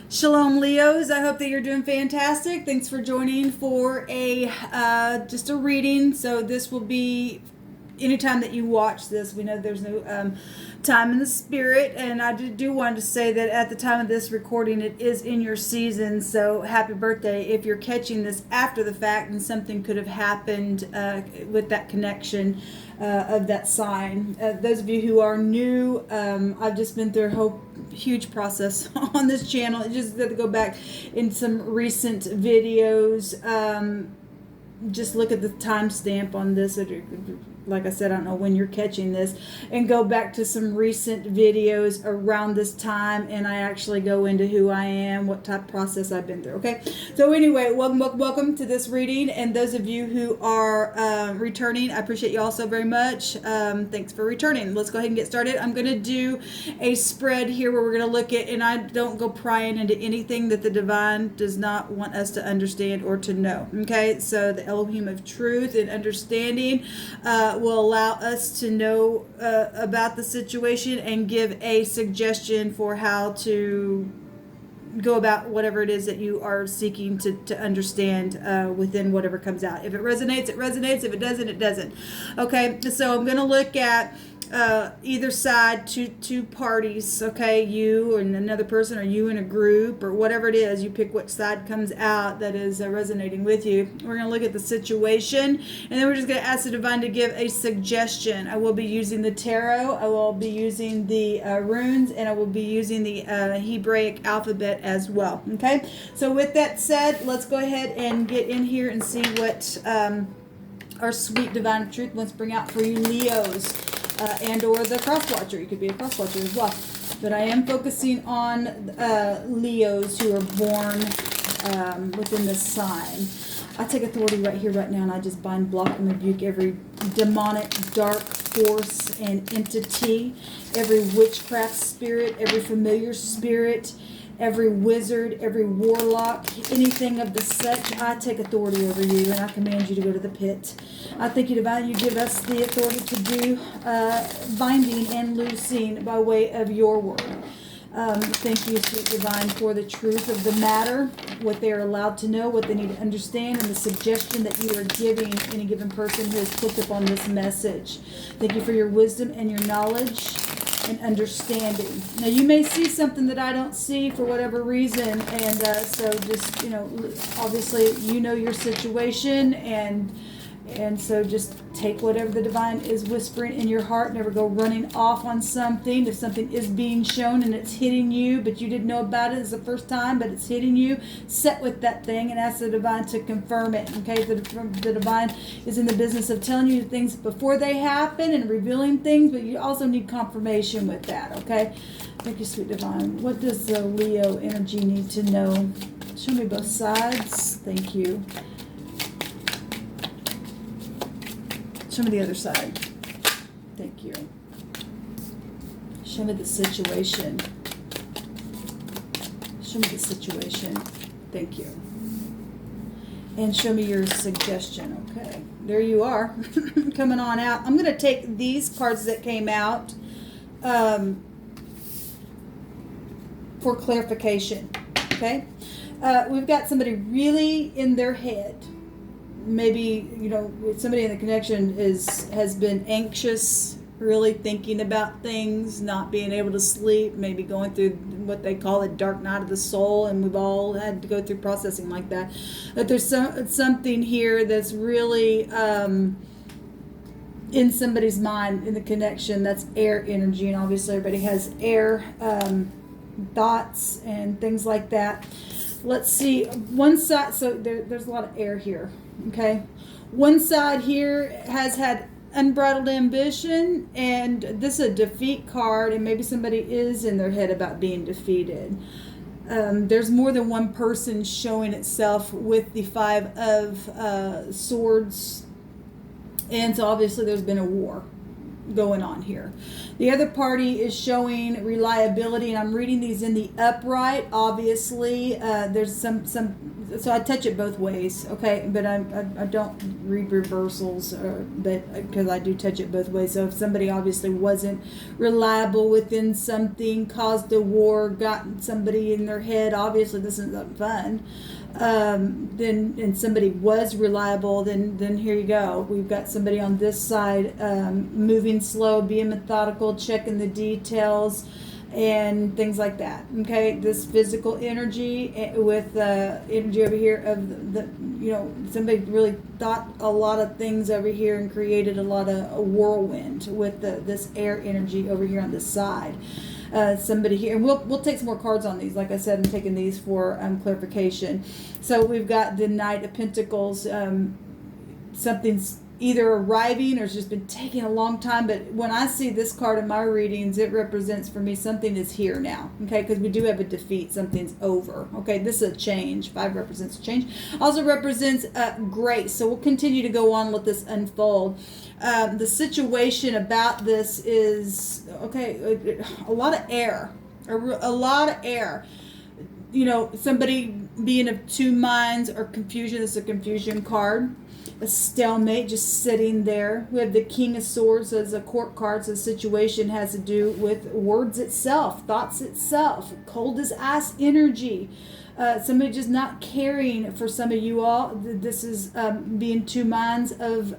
Shalom, Leos. I hope that you're doing fantastic. Thanks for joining for a just a reading. So this will be anytime that you watch this. We know there's no time in the spirit, and I do want to say that at the time of this recording, it is in your season. So happy birthday! If you're catching this after the fact, and something could have happened with that connection of that sign. Those of you who are new, I've just been through a whole huge process on this channel. I just got to go back in some recent videos. Just look at the timestamp on this. Like I said, I don't know when you're catching this, and go back to some recent videos around this time, and I actually go into who I am, what type of process I've been through. Okay, so anyway, welcome to this reading, and those of you who are returning, I appreciate you all so very much. Thanks for returning. Let's go ahead and get started. I'm going to do a spread here where we're going to look at, and I don't go prying into anything that the divine does not want us to understand or to know. Okay, so the Elohim of truth and understanding will allow us to know about the situation and give a suggestion for how to go about whatever it is that you are seeking to understand within whatever comes out. If it resonates, it resonates. If it doesn't, it doesn't. Okay, so I'm going to look at either side, two parties. Okay, you and another person, or you and a group, or whatever it is. You pick which side comes out that is resonating with you. We're going to look at the situation, and then we're just going to ask the divine to give a suggestion. I will be using the tarot, I will be using the runes, and I will be using the Hebraic alphabet as well. Okay, so with that said, let's go ahead and get in here and see what our sweet divine of truth wants to bring out for you, Leos. And or the cross watcher. You could be a cross watcher as well. But I am focusing on Leos who are born within this sign. I take authority right here, right now, and I just bind, block, and rebuke every demonic, dark force and entity, every witchcraft spirit, every familiar spirit, every wizard, every warlock, anything of the such. I take authority over you, and I command you to go to the pit. I thank you, divine, you give us the authority to do binding and loosing by way of your word. Thank you, sweet divine, for the truth of the matter, what they are allowed to know, what they need to understand, and the suggestion that you are giving any given person who has clicked upon this message. Thank you for your wisdom and your knowledge and understanding. Now, you may see something that I don't see for whatever reason, and so just, obviously you know your situation, and so just take whatever the divine is whispering in your heart. Never go running off on something. If something is being shown and it's hitting you, but you didn't know about it, it's the first time, but it's hitting you, sit with that thing and ask the divine to confirm it. Okay, the divine is in the business of telling you things before they happen and revealing things, but you also need confirmation with that. Okay, thank you, sweet divine. What does the Leo energy need to know? Show me both sides. Thank you. Show me the other side. Thank you. Show me the situation. Show me the situation. Thank you. And show me your suggestion. Okay. There you are. Coming on out. I'm going to take these cards that came out for clarification. Okay. We've got somebody really in their head. Maybe, somebody in the connection has been anxious, really thinking about things, not being able to sleep, maybe going through what they call a dark night of the soul, and we've all had to go through processing like that. But there's something here that's really in somebody's mind in the connection. That's air energy, and obviously everybody has air thoughts and things like that. Let's see, one side, so there's a lot of air here. Okay, one side here has had unbridled ambition, and this is a defeat card, and maybe somebody is in their head about being defeated. There's more than one person showing itself with the Five of Swords, and so obviously there's been a war going on here. The other party is showing reliability, and I'm reading these in the upright. Obviously, there's some so I touch it both ways, okay? But I don't read reversals, but because I do touch it both ways. So if somebody obviously wasn't reliable within something, caused a war, got somebody in their head, obviously this isn't fun. Then and somebody was reliable, then here you go. We've got somebody on this side, moving slow, being methodical, checking the details, and things like that. Okay, this physical energy with energy over here of the somebody really thought a lot of things over here and created a lot of a whirlwind with this air energy over here on this side. Somebody here, and we'll take some more cards on these. Like I said, I'm taking these for clarification. So we've got the Knight of Pentacles. Something's either arriving or it's just been taking a long time. But when I see this card in my readings, it represents for me something is here now. Okay, because we do have a defeat. Something's over. Okay, this is a change. 5 represents change. Also represents grace. So we'll continue to go on, let this unfold. The situation about this is, okay, a lot of air. A lot of air. Somebody being of two minds or confusion. This is a confusion card. A stalemate, just sitting there. We have the King of Swords as a court card. So the situation has to do with words itself, thoughts itself, cold as ice energy. Somebody just not caring for some of you all. This is being two minds of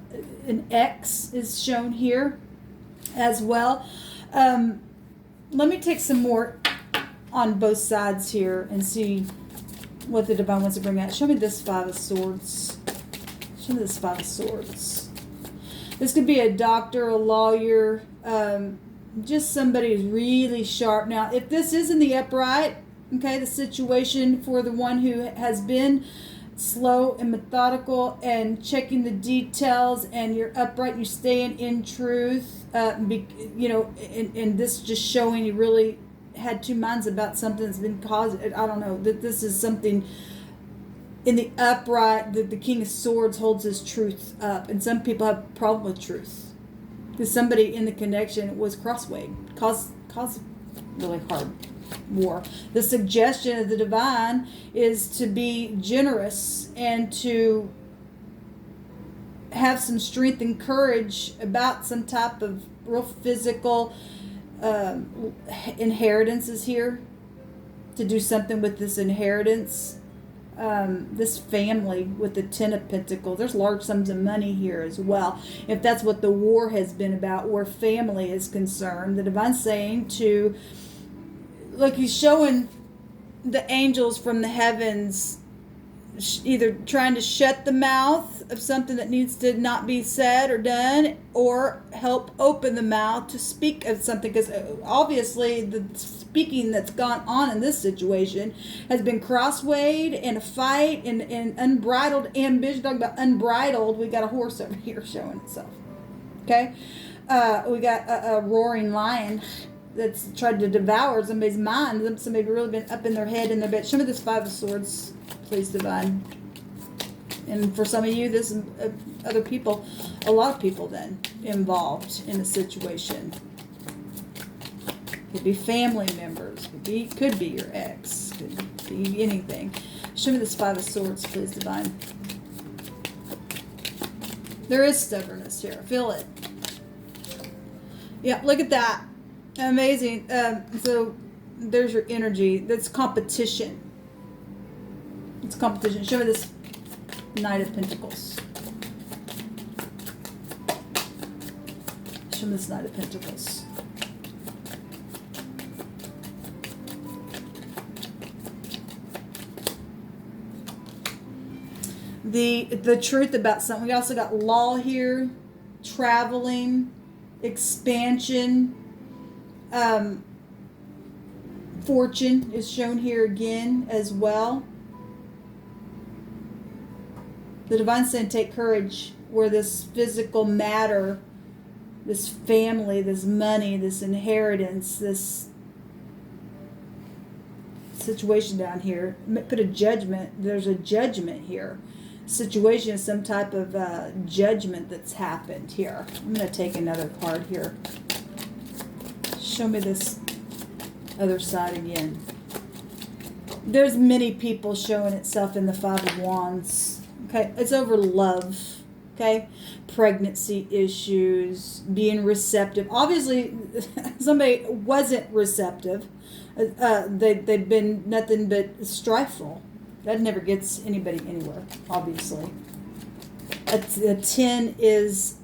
an ex is shown here as well. Let me take some more on both sides here and see what the Divine wants to bring out. Show me this 5 of Swords. Show me this 5 of Swords. This could be a doctor, a lawyer, just somebody who's really sharp. Now, if this is in the upright, okay, the situation for the one who has been slow and methodical and checking the details, and you're upright, you're staying in truth, and this just showing you really had two minds about something that's been caused. I don't know, that this is something in the upright, the King of Swords holds his truth up, and some people have a problem with truth because somebody in the connection was crosswayed, caused really hard war. The suggestion of the Divine is to be generous and to have some strength and courage about some type of real physical inheritance is here, to do something with this inheritance. This family with the 10 of Pentacles, there's large sums of money here as well. If that's what the war has been about, where family is concerned, the Divine's saying to, look, he's showing the angels from the heavens either trying to shut the mouth of something that needs to not be said or done, or help open the mouth to speak of something, because obviously the speaking that's gone on in this situation has been crosswayed and a fight and unbridled ambition. Talking about unbridled, we got a horse over here showing itself. Okay, we got a roaring lion that's tried to devour somebody's mind. Somebody really been up in their head in their bed. Show me this 5 of Swords, please, Divine. And for some of you, this is other people, a lot of people then involved in a situation. Could be family members, could be your ex, could be anything. Show me this 5 of Swords, please, Divine. There is stubbornness here. Feel it. Yeah, look at that. Amazing. So there's your energy. That's competition. It's competition. Show me this Knight of Pentacles. Show me this Knight of Pentacles. The truth about something. We also got law here, traveling, expansion, fortune is shown here again as well. The Divine's saying take courage where this physical matter, this family, this money, this inheritance, this situation down here, put a judgment. There's a judgment here. Situation is some type of judgment that's happened here. I'm going to take another card here. Show me this other side again. There's many people showing itself in the Five of Wands. Okay, it's over love. Okay, pregnancy issues, being receptive. Obviously, somebody wasn't receptive. They've been nothing but strifeful. That never gets anybody anywhere, obviously. A 10 is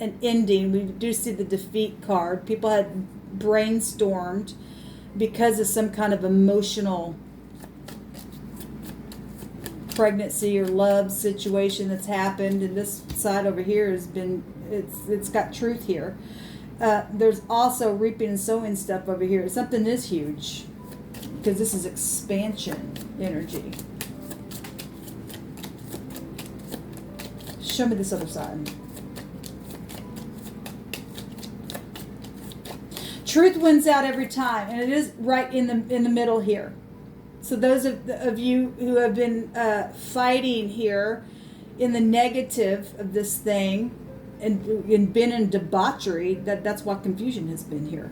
an ending. We do see the defeat card. People had brainstormed because of some kind of emotional pregnancy or love situation that's happened, and this side over here has been, it's got truth here. There's also reaping and sowing stuff over here. Something is huge because this is expansion energy. Show me this other side. Truth wins out every time, and it is right in the middle here. So those of you who have been fighting here in the negative of this thing and been in debauchery, that's why confusion has been here.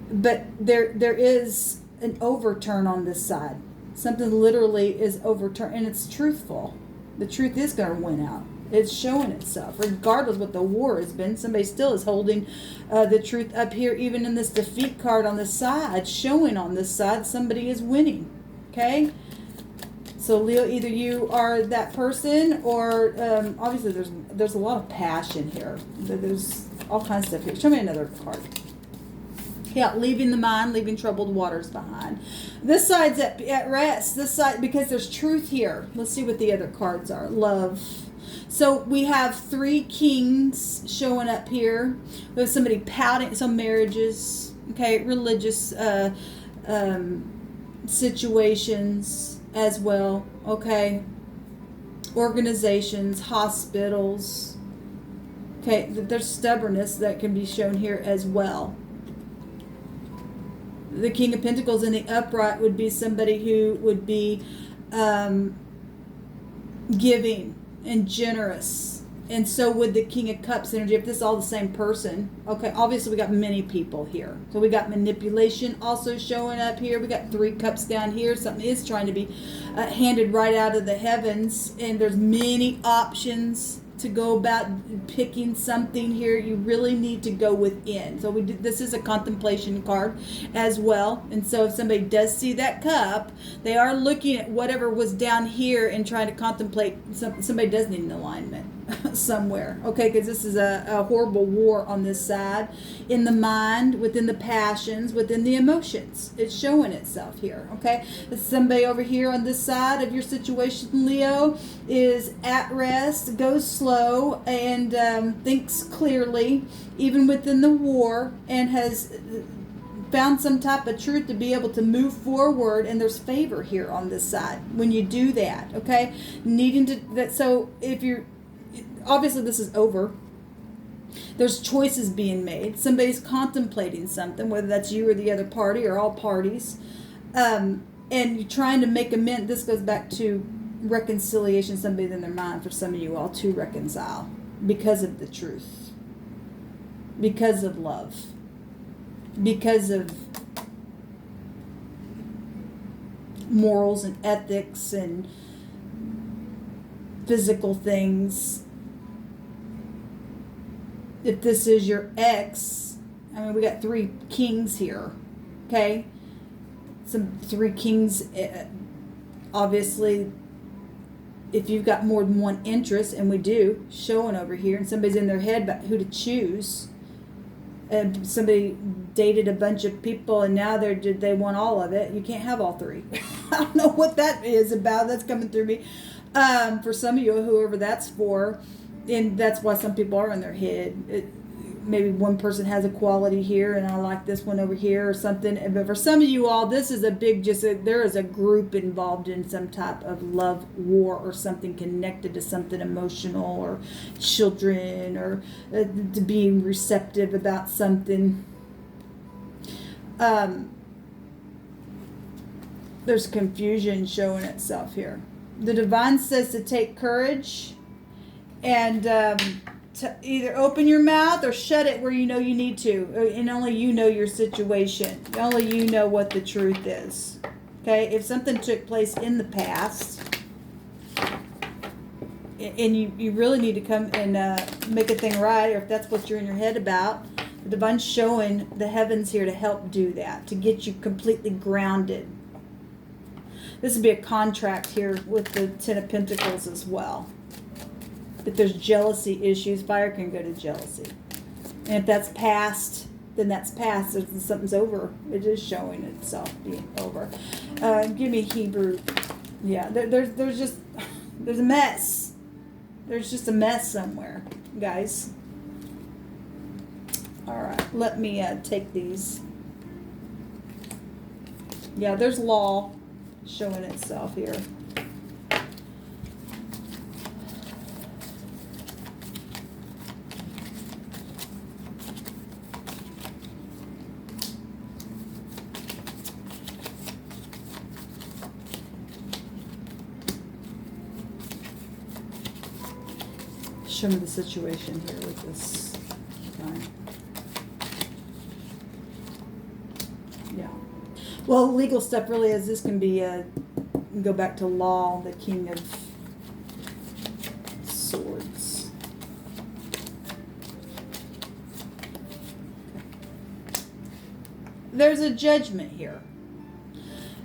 But there is an overturn on this side. Something literally is overturned, and it's truthful. The truth is going to win out. It's showing itself. Regardless of what the war has been, somebody still is holding the truth up here, even in this defeat card on the side, showing on this side somebody is winning. Okay? So Leo, either you are that person, or obviously there's a lot of passion here. There's all kinds of stuff here. Show me another card. Yeah, leaving the mind, leaving troubled waters behind. This side's at rest. This side, because there's truth here. Let's see what the other cards are. Love. So we have 3 kings showing up here. We have somebody pouting, some marriages, okay, religious situations as well, okay, organizations, hospitals, okay, there's stubbornness that can be shown here as well. The King of Pentacles in the upright would be somebody who would be giving and generous, and so would the King of Cups energy, if this is all the same person. Okay, obviously we got many people here. So we got manipulation also showing up here. We got 3 cups down here. Something is trying to be handed right out of the heavens, and there's many options to go about picking something here. You really need to go within. So this is a contemplation card as well. And so if somebody does see that cup, they are looking at whatever was down here and trying to contemplate. Somebody does need an alignment somewhere. Okay, because this is a horrible war on this side. In the mind, within the passions, within the emotions. It's showing itself here. Okay, somebody over here on this side of your situation, Leo, is at rest, goes slow, and thinks clearly, even within the war, and has found some type of truth to be able to move forward. And there's favor here on this side when you do that. Okay, needing to so if you're, obviously this is over. There's choices being made. Somebody's contemplating something, whether that's you or the other party or all parties, and you're trying to make amends. This goes back to reconciliation. Somebody's in their mind, for some of you all, to reconcile because of the truth, because of love, because of morals and ethics and physical things. If this is your ex, I mean, we got 3 kings here, okay? Some 3 kings, obviously, if you've got more than one interest, and we do, showing over here, and somebody's in their head about who to choose, and somebody dated a bunch of people, and now they want all of it. You can't have all 3. I don't know what that is about. That's coming through me. For some of you, whoever that's for, and that's why some people are in their head. Maybe one person has a quality here, and I like this one over here or something. But for some of you all, this is a big, there is a group involved in some type of love war or something connected to something emotional, or children, or to being receptive about something. There's confusion showing itself here. The divine says to take courage and to either open your mouth or shut it where you know you need to. And only you know your situation. Only you know what the truth is. Okay, if something took place in the past, and you really need to come and make a thing right, or if that's what you're in your head about, the divine's showing the heavens here to help do that, to get you completely grounded. This would be a contract here with the Ten of Pentacles as well. If there's jealousy issues, fire can go to jealousy. And if that's past, then that's past. If something's over, it is showing itself being over. Give me Hebrew. Yeah, there's a mess. There's just a mess somewhere, guys. All right, let me take these. Yeah, there's law showing itself here. Show me the situation here with this guy. Yeah. Well, legal stuff really is, this can be go back to law, the King of Swords. There's a judgment here.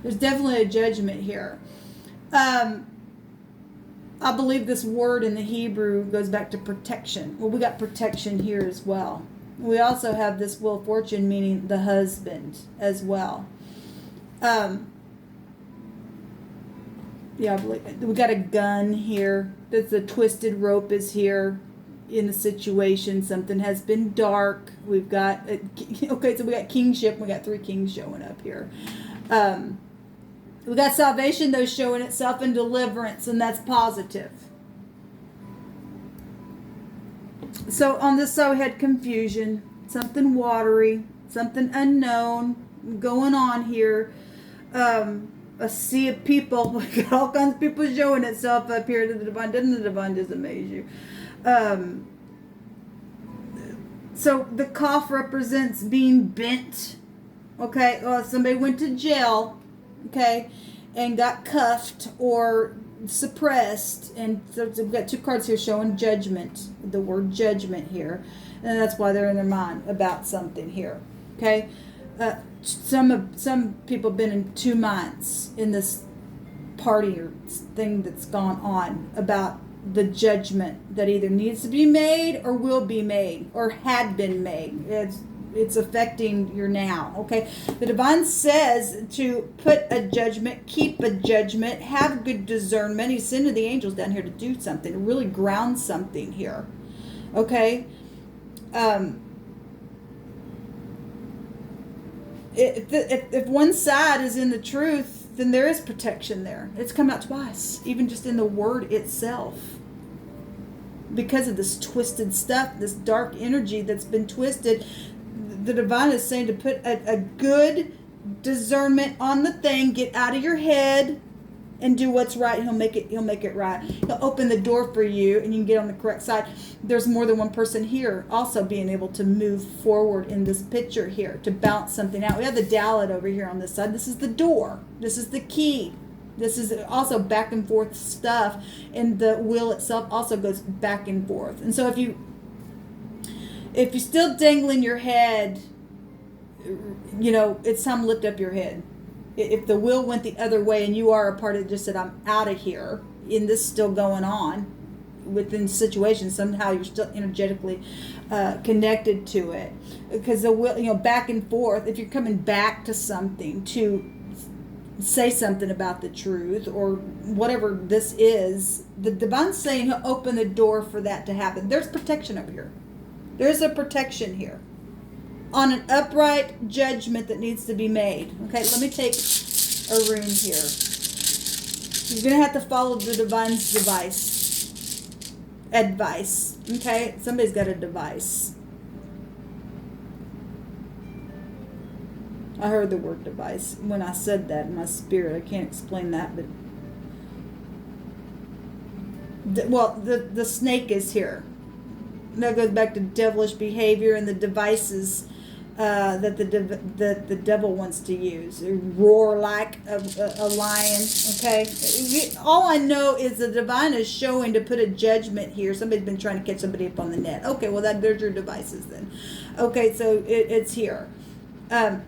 There's definitely a judgment here. I believe this word in the Hebrew goes back to protection. Well, we got protection here as well. We also have this Wheel of Fortune, meaning the husband as well. Yeah, I believe we got a gun here. The twisted rope is here in the situation. Something has been dark. We've got okay, so we got kingship. We got 3 kings showing up here. We got salvation, though, showing itself in deliverance, and that's positive. So on this side, we had confusion, something watery, something unknown going on here. A sea of people. We got all kinds of people showing itself up here to the divine. Doesn't the divine just amaze you? So the cough represents being bent. Okay, somebody went to jail. Okay, and got cuffed or suppressed, and so we've got 2 cards here showing judgment, the word judgment here, and that's why they're in their mind about something here. Okay, some people have been in 2 minds in this party or thing that's gone on about the judgment that either needs to be made or will be made or had been made. It's affecting your now, okay? The divine says to put a judgment, keep a judgment, have good discernment. He's sending the angels down here to do something, to really ground something here, okay? If one side is in the truth, then there is protection there. It's come out twice, even just in the word itself. Because of this twisted stuff, this dark energy that's been twisted, the divine is saying to put a good discernment on the thing, get out of your head and do what's right. He'll make it right. He'll open the door for you and you can get on the correct side. There's more than one person here also being able to move forward in this picture here to bounce something out. We have the dowlet over here on this side. This is the door. This is the key. This is also back and forth stuff, and the wheel itself also goes back and forth. And so if you're still dangling your head, it's time to lift up your head. If the wheel went the other way and you are a part of it, just said, I'm out of here, and this is still going on within situations, somehow you're still energetically connected to it. Because the wheel, back and forth, if you're coming back to something to say something about the truth or whatever this is, the divine's saying he'll open the door for that to happen. There's protection over here. There's a protection here on an upright judgment that needs to be made. Okay, let me take a rune here. You're going to have to follow the divine's advice. Okay, somebody's got a device. I heard the word device when I said that in my spirit. I can't explain that, but the snake is here. That goes back to devilish behavior and the devices that the devil wants to use. Roar like a lion. Okay. All I know is the divine is showing to put a judgment here. Somebody's been trying to catch somebody up on the net. Okay. Well, there's your devices then. Okay. So it's here. But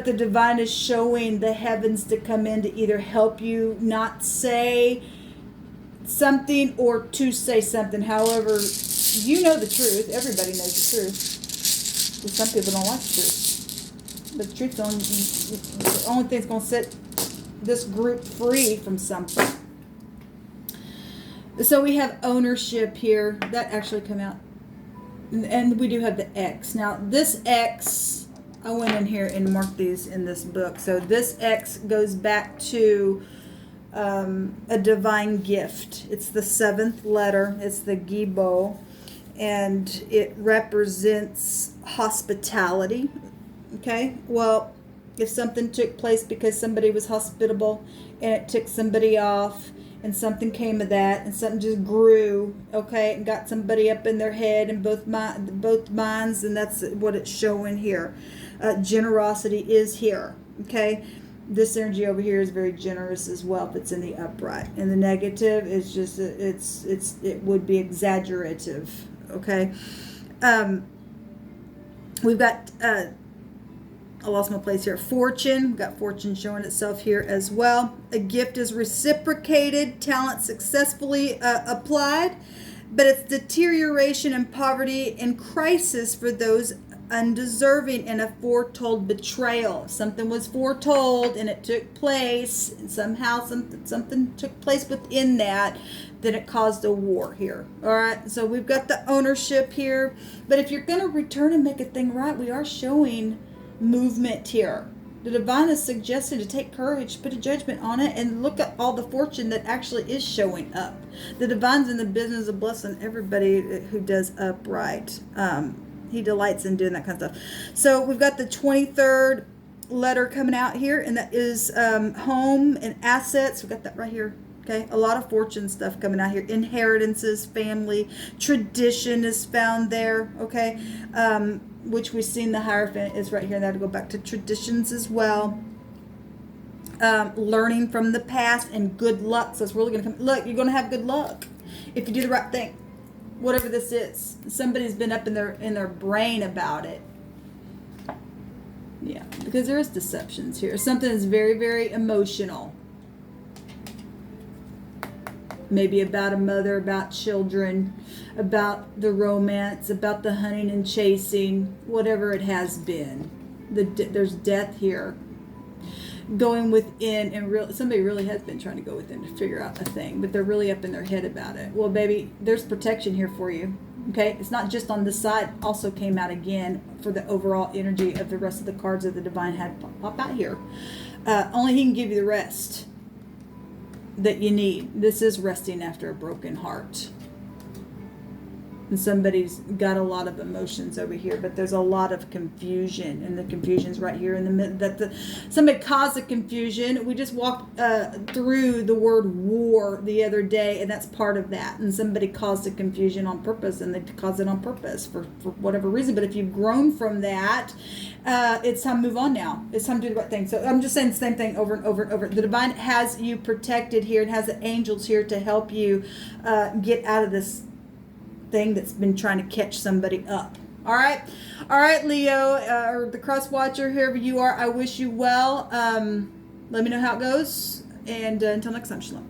the divine is showing the heavens to come in to either help you not say something or to say something. However, you know the truth. Everybody knows the truth. But some people don't like the truth. But the truth's the only thing that's going to set this group free from something. So we have ownership here. That actually come out. And we do have the X. Now, this X, I went in here and marked these in this book. So this X goes back to a divine gift. It's the 7th letter. It's the Gibo. And it represents hospitality. Okay? Well, if something took place because somebody was hospitable and it took somebody off and something came of that and something just grew, okay, and got somebody up in their head and both minds, and that's what it's showing here. Generosity is here, okay? This energy over here is very generous as well if it's in the upright. And the negative is just, it would be exaggerative, okay? We've got, I lost my place here. Fortune. We've got fortune showing itself here as well. A gift is reciprocated, talent successfully applied, but it's deterioration and poverty and crisis for those undeserving and a foretold betrayal. If something was foretold and it took place, and somehow something took place within that, then it caused a war here. All right, so we've got the ownership here. But if you're going to return and make a thing right, we are showing movement here. The divine is suggested to take courage, put a judgment on it, and look at all the fortune that actually is showing up. The divine's in the business of blessing everybody who does upright. He delights in doing that kind of stuff. So we've got the 23rd letter coming out here, and that is home and assets. We've got that right here. Okay, a lot of fortune stuff coming out here. Inheritances, family, tradition is found there. Okay, which we've seen the Hierophant is right here. That'll go back to traditions as well. Learning from the past and good luck. So it's really going to come. Look, you're going to have good luck if you do the right thing. Whatever this is, somebody's been up in their brain about it. Yeah, because there is deceptions here. Something is very, very emotional. Maybe about a mother, about children, about the romance, about the hunting and chasing, whatever it has been. There's death here. Going within, and somebody really has been trying to go within to figure out a thing, but they're really up in their head about it. Well, baby, there's protection here for you. Okay, it's not just on this side. Also came out again for the overall energy of the rest of the cards that the divine had pop out here. Only he can give you the rest that you need. This is resting after a broken heart. And somebody's got a lot of emotions over here, but there's a lot of confusion, and the confusion's right here in the middle. Somebody caused the confusion. We just walked through the word war the other day, and that's part of that. And somebody caused the confusion on purpose, and they caused it on purpose for whatever reason. But if you've grown from that, it's time to move on now. It's time to do the right thing. So I'm just saying the same thing over and over and over. The divine has you protected here and has the angels here to help you get out of this thing that's been trying to catch somebody up. All right, Leo, or the cross watcher, whoever you are, I wish you well. Let me know how it goes, and until next time, shalom.